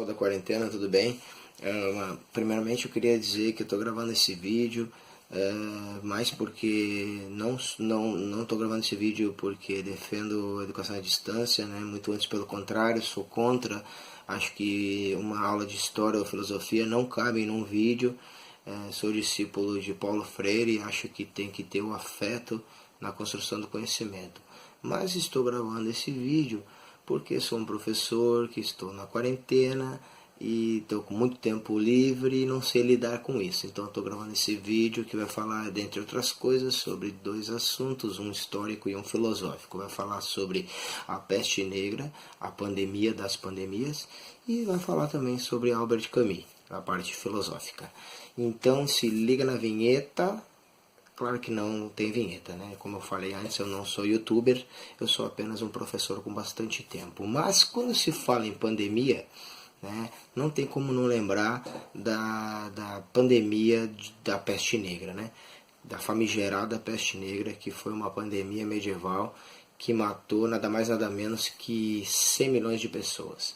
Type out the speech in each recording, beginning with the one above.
pessoal da quarentena, tudo bem? Primeiramente eu queria dizer que eu estou gravando esse vídeo, mais porque não estou gravando esse vídeo porque defendo a educação à distância, né? Muito antes, pelo contrário, sou contra. Acho que uma aula de história ou filosofia não cabe num vídeo. Sou discípulo de Paulo Freire e acho que tem que ter o afeto na construção do conhecimento. Mas estou gravando esse vídeo porque sou um professor que estou na quarentena e estou com muito tempo livre e não sei lidar com isso. Então estou gravando esse vídeo que vai falar, dentre outras coisas, sobre dois assuntos, um histórico e um filosófico. Vai falar sobre a peste negra, a pandemia das pandemias, e vai falar também sobre Albert Camus, a parte filosófica. Então se liga na vinheta. Claro que não tem vinheta, né? Como eu falei antes, eu não sou youtuber, eu sou apenas um professor com bastante tempo. Mas quando se fala em pandemia, né, não tem como não lembrar da pandemia da peste negra, né? Da famigerada peste negra, que foi uma pandemia medieval que matou nada mais nada menos que 100 milhões de pessoas.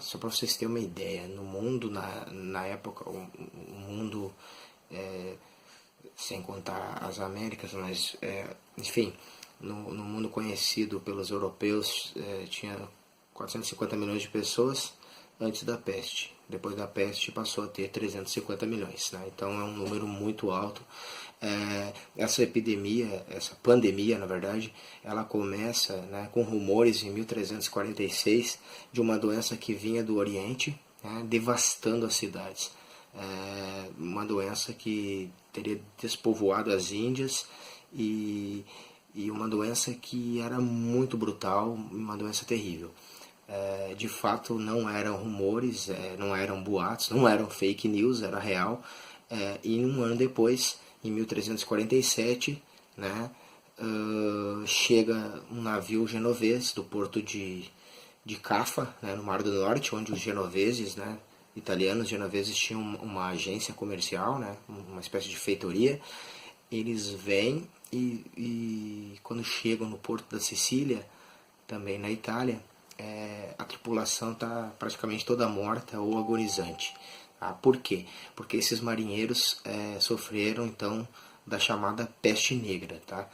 Só para vocês terem uma ideia, no mundo, na época, o mundo... sem contar as Américas, mas enfim, no mundo conhecido pelos europeus, tinha 450 milhões de pessoas antes da peste. Depois da peste passou a ter 350 milhões, né? Então é um número muito alto. Essa epidemia, essa pandemia na verdade, ela começa, né, com rumores em 1346 de uma doença que vinha do Oriente, né, devastando as cidades. Uma doença que teria despovoado as Índias e uma doença que era muito brutal, uma doença terrível. De fato não eram rumores, não eram boatos, não eram fake news, era real. E um ano depois, em 1347, né, chega um navio genovês do porto de Caffa, né, no Mar do Norte, onde os genoveses, né, italianos genoveses tinham uma agência comercial, né, uma espécie de feitoria. Eles vêm e quando chegam no porto da Sicília, também na Itália, a tripulação está praticamente toda morta ou agonizante. Por quê? Porque esses marinheiros sofreram então da chamada peste negra. Tá?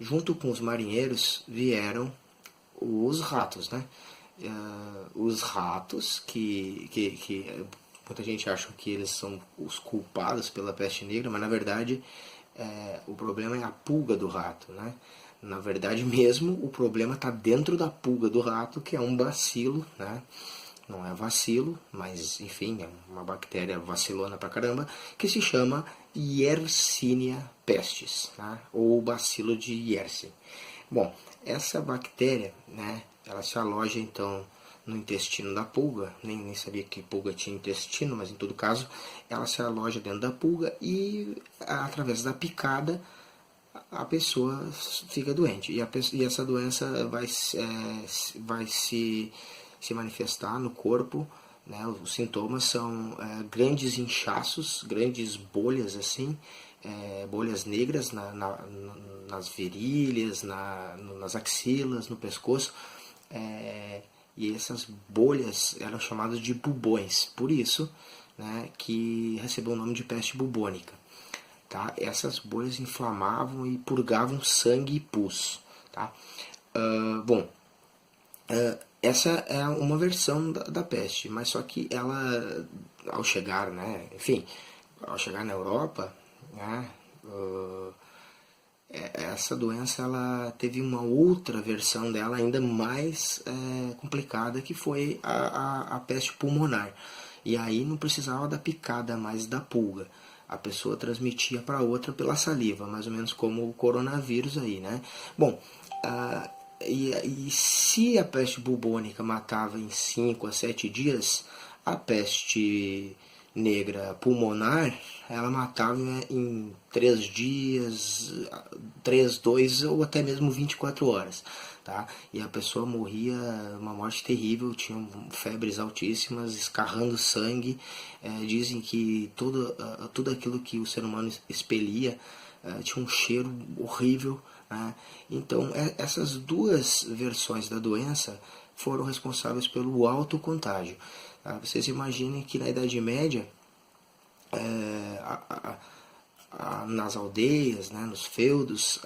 Junto com os marinheiros vieram os ratos, né? Os ratos que muita gente acha que eles são os culpados pela peste negra, mas na verdade o problema é a pulga do rato, né? Na verdade mesmo o problema está dentro da pulga do rato, que é um bacilo, né? Não é vacilo, mas enfim, é uma bactéria vacilona pra caramba, que se chama Yersinia pestis, né? Ou bacilo de Yersin. Bom, essa bactéria, né, ela se aloja então no intestino da pulga, nem sabia que pulga tinha intestino, mas em todo caso ela se aloja dentro da pulga e através da picada a pessoa fica doente. E essa doença vai se manifestar no corpo, né? Os sintomas são grandes inchaços, grandes bolhas assim, bolhas negras nas virilhas, nas axilas, no pescoço, e essas bolhas eram chamadas de bubões, por isso, né, que recebeu o nome de peste bubônica. Tá? Essas bolhas inflamavam e purgavam sangue e pus. Tá? Essa é uma versão da peste, mas só que ela, ao chegar, né, enfim, ao chegar na Europa, né, essa doença ela teve uma outra versão dela ainda mais complicada, que foi a peste pulmonar. E aí não precisava da picada, mas da pulga. A pessoa transmitia para outra pela saliva, mais ou menos como o coronavírus aí, né? Bom, e se a peste bubônica matava em 5 a 7 dias, a peste negra pulmonar, ela matava em 3 dias, 3, 2 ou até mesmo 24 horas. Tá? E a pessoa morria uma morte terrível, tinha febres altíssimas, escarrando sangue. Dizem que tudo aquilo que o ser humano expelia tinha um cheiro horrível. Né? Então essas duas versões da doença foram responsáveis pelo alto contágio. Tá? Vocês imaginem que na Idade Média, é, nas aldeias, né, nos feudos,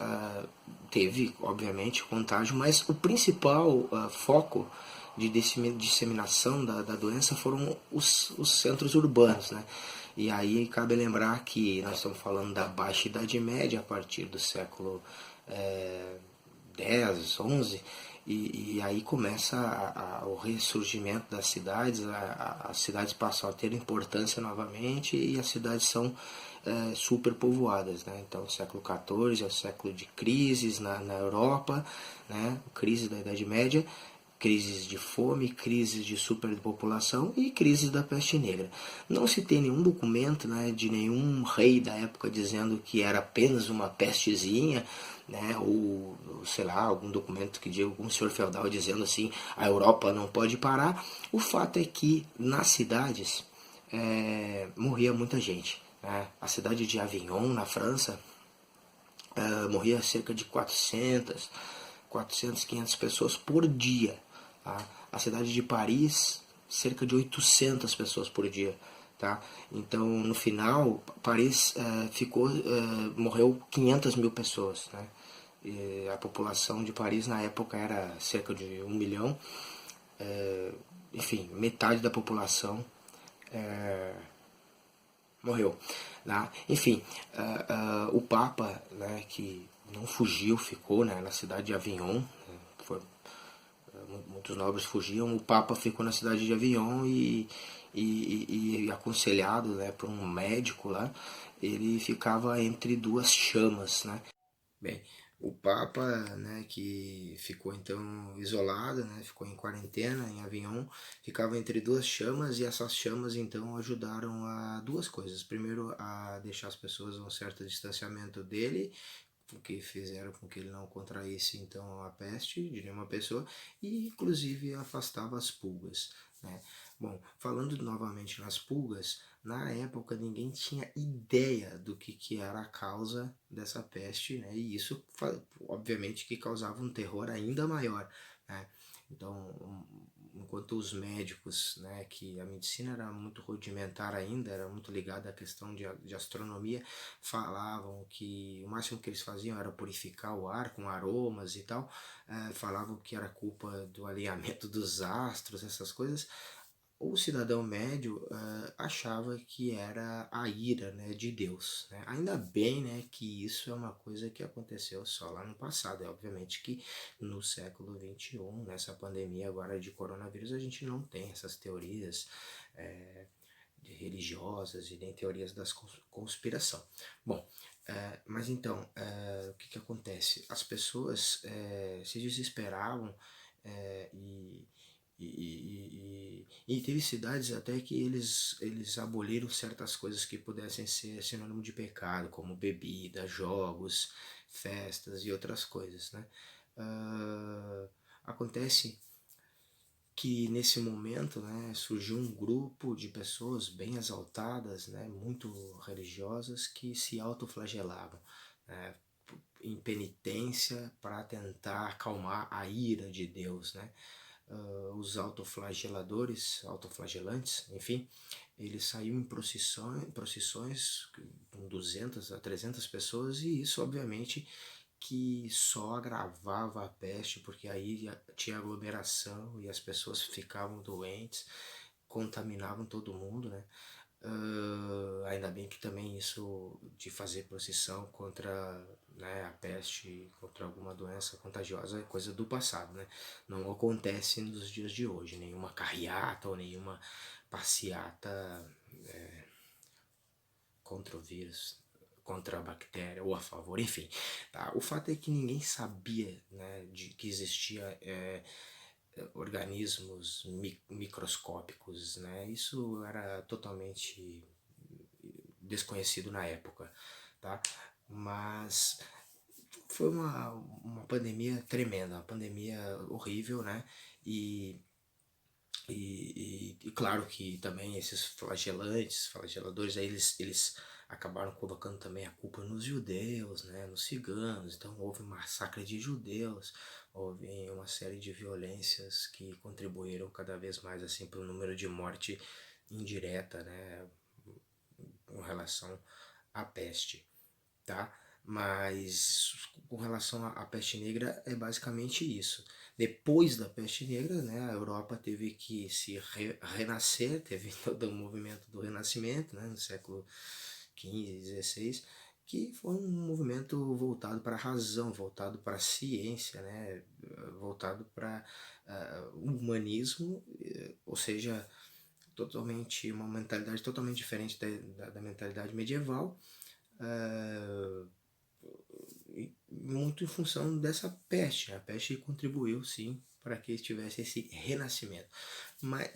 teve, obviamente, contágio, mas o principal foco de disseminação da doença foram os centros urbanos, né? E aí cabe lembrar que nós estamos falando da Baixa Idade Média, a partir do século 10, 11, e aí começa o ressurgimento das cidades, as cidades passam a ter importância novamente e as cidades são superpovoadas, né? Então o século XIV é o século de crises na Europa, né? Crise da Idade Média, crises de fome, crises de superpopulação e crises da peste negra. Não se tem nenhum documento, né, de nenhum rei da época dizendo que era apenas uma pestezinha, né, ou sei lá, algum documento que diga, algum senhor feudal dizendo assim, a Europa não pode parar. O fato é que nas cidades morria muita gente. Né? A cidade de Avignon, na França, morria cerca de 400, 500 pessoas por dia. Tá? A cidade de Paris, cerca de 800 pessoas por dia. Tá? Então, no final, Paris morreu 500 mil pessoas. Né? E a população de Paris na época era cerca de 1 milhão. Enfim, metade da população morreu. Né? Enfim, o Papa, né, que não fugiu, ficou, né, na cidade de Avignon, né, muitos nobres fugiam, o Papa ficou na cidade de Avignon e aconselhado, né, por um médico lá, ele ficava entre duas chamas. Né? Bem, o Papa, né, que ficou então isolado, né, ficou em quarentena em Avignon, ficava entre duas chamas e essas chamas então ajudaram a duas coisas. Primeiro, a deixar as pessoas a um certo distanciamento dele, o que fizeram com que ele não contraísse então a peste de nenhuma pessoa e inclusive afastava as pulgas. Né? Bom, falando novamente nas pulgas, na época ninguém tinha ideia do que era a causa dessa peste, né? E isso obviamente que causava um terror ainda maior. Né? Então, enquanto os médicos, né, que a medicina era muito rudimentar ainda, era muito ligada à questão de astronomia, falavam que o máximo que eles faziam era purificar o ar com aromas e tal, falavam que era culpa do alinhamento dos astros, essas coisas. O cidadão médio achava que era a ira, né, de Deus. Né? Ainda bem, né, que isso é uma coisa que aconteceu só lá no passado. É obviamente que no século XXI, nessa pandemia agora de coronavírus, a gente não tem essas teorias religiosas e nem teorias da conspiração. Bom, mas então, o que acontece? As pessoas se desesperavam e teve cidades até que eles aboliram certas coisas que pudessem ser sinônimo de pecado, como bebida, jogos, festas e outras coisas. Né? Acontece que nesse momento, né, surgiu um grupo de pessoas bem exaltadas, né, muito religiosas, que se autoflagelavam, né, em penitência para tentar acalmar a ira de Deus. Né? Os autoflagelantes, enfim, eles saíam em procissões com 200 a 300 pessoas e isso obviamente que só agravava a peste, porque aí tinha aglomeração e as pessoas ficavam doentes, contaminavam todo mundo, né? Ainda bem que também isso de fazer procissão contra, né, a peste, contra alguma doença contagiosa é coisa do passado, né? Não acontece nos dias de hoje, nenhuma carreata ou nenhuma passeata contra o vírus, contra a bactéria ou a favor, enfim. Tá? O fato é que ninguém sabia, né, de que existia organismos microscópicos, né? Isso era totalmente desconhecido na época, tá? Mas foi uma pandemia tremenda, uma pandemia horrível, né? E claro que também esses flageladores, aí eles acabaram colocando também a culpa nos judeus, né, nos ciganos. Então houve massacre de judeus, houve uma série de violências que contribuíram cada vez mais assim para o número de morte indireta, né, com relação à peste, tá? Mas com relação à peste negra é basicamente isso. Depois da peste negra, né, a Europa teve que se renascer, teve todo o movimento do Renascimento, né, no século XV, XVI, que foi um movimento voltado para a razão, voltado para a ciência, né, voltado para o humanismo, ou seja, totalmente uma mentalidade totalmente diferente da mentalidade medieval, uh, muito em função dessa peste. A peste contribuiu sim para que tivesse esse renascimento, mas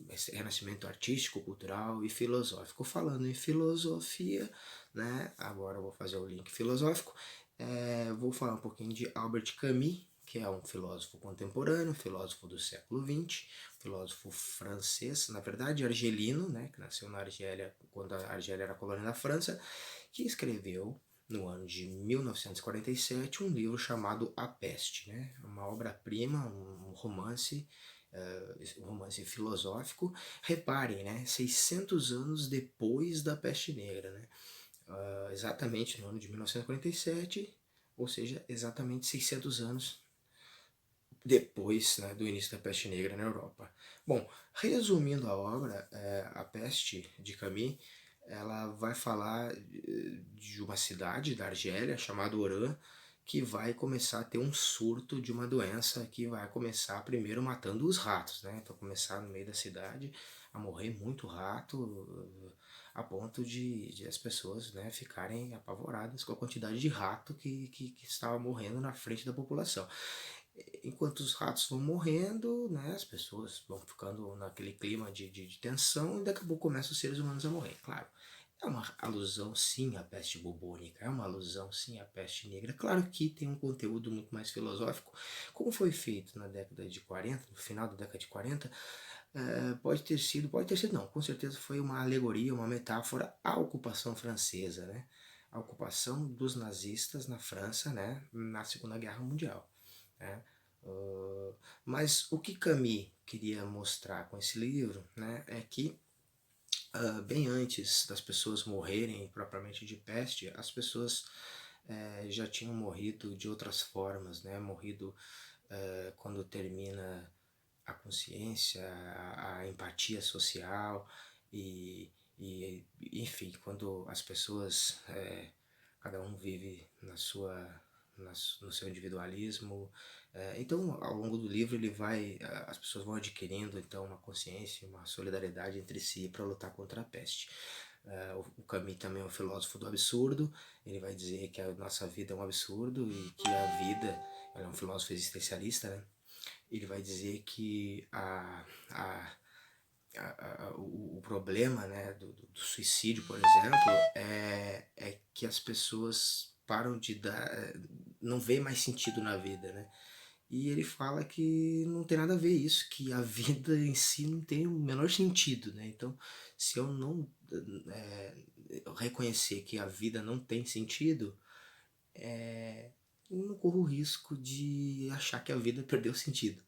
esse renascimento artístico, cultural e filosófico. Falando em filosofia, né, agora eu vou fazer o link filosófico, vou falar um pouquinho de Albert Camus, que é um filósofo contemporâneo, filósofo do século XX, filósofo francês, na verdade argelino, né, que nasceu na Argélia, quando a Argélia era colônia da França, que escreveu no ano de 1947 um livro chamado A Peste, né, uma obra-prima, um romance, um romance filosófico. Reparem, né, 600 anos depois da Peste Negra, né, exatamente no ano de 1947, ou seja, exatamente 600 anos depois, né, do início da peste negra na Europa. Bom, resumindo a obra, A Peste de Camus, ela vai falar de uma cidade da Argélia chamada Oran, que vai começar a ter um surto de uma doença que vai começar primeiro matando os ratos, né? Então começar no meio da cidade a morrer muito rato, a ponto de as pessoas, né, ficarem apavoradas com a quantidade de rato que estava morrendo na frente da população. Enquanto os ratos vão morrendo, né, as pessoas vão ficando naquele clima de tensão e daqui a pouco começam os seres humanos a morrer. Claro, é uma alusão sim à peste bubônica, é uma alusão sim à peste negra. Claro que tem um conteúdo muito mais filosófico, como foi feito na década de 40, no final da década de 40, pode ter sido não, com certeza foi uma alegoria, uma metáfora à ocupação francesa, né? A ocupação dos nazistas na França, né, na Segunda Guerra Mundial. Né? Mas o que Camus queria mostrar com esse livro, né, é que bem antes das pessoas morrerem propriamente de peste, as pessoas já tinham morrido de outras formas, né? Morrido quando termina a consciência, a empatia social e enfim, quando as pessoas, cada um vive na sua, no seu individualismo. Então, ao longo do livro, as pessoas vão adquirindo então uma consciência, uma solidariedade entre si para lutar contra a peste. O Camus também é um filósofo do absurdo. Ele vai dizer que a nossa vida é um absurdo e que a vida, ele é um filósofo existencialista, né? Ele vai dizer que o problema, né, do suicídio, por exemplo, é que as pessoas param de dar, não vê mais sentido na vida, né? E ele fala que não tem nada a ver isso, que a vida em si não tem o menor sentido, né? Então, se eu não reconhecer que a vida não tem sentido, eu não corro o risco de achar que a vida perdeu sentido.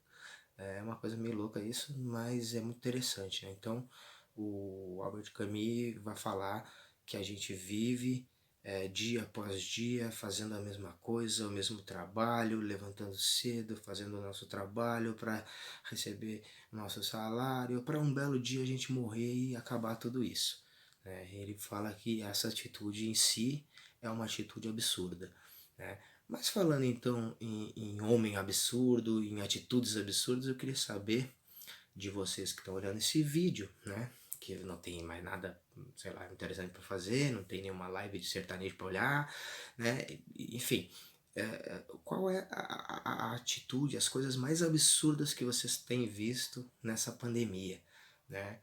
É uma coisa meio louca isso, mas é muito interessante, né? Então, o Albert Camus vai falar que a gente vive dia após dia fazendo a mesma coisa, o mesmo trabalho, levantando cedo, fazendo o nosso trabalho para receber nosso salário, para um belo dia a gente morrer e acabar tudo isso. Né? Ele fala que essa atitude em si é uma atitude absurda. Né? Mas falando então em homem absurdo, em atitudes absurdas, eu queria saber de vocês que estão olhando esse vídeo, né? Que não tem mais nada, sei lá, interessante para fazer, não tem nenhuma live de sertanejo para olhar, né? Enfim, qual é a atitude, as coisas mais absurdas que vocês têm visto nessa pandemia, né?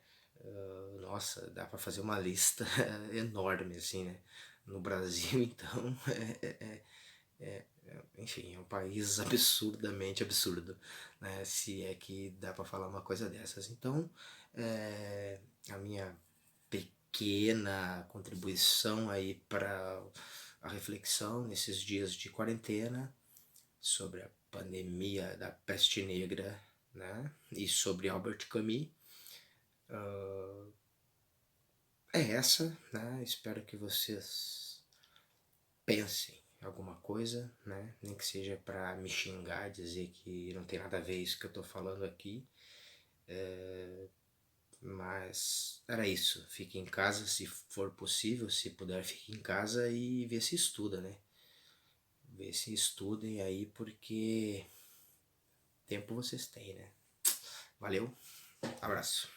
Nossa, dá para fazer uma lista enorme, assim, né? No Brasil, então, enfim, é um país absurdamente absurdo, né? Se é que dá para falar uma coisa dessas. Então, a minha pequena contribuição aí para a reflexão nesses dias de quarentena sobre a pandemia da peste negra, né? E sobre Albert Camus. É essa, né? Espero que vocês pensem em alguma coisa, né? Nem que seja para me xingar, dizer que não tem nada a ver isso que eu tô falando aqui. Mas era isso. Fique em casa se for possível, se puder, fique em casa e vê se estuda, né? Vê se estudem aí, porque tempo vocês têm, né? Valeu, abraço.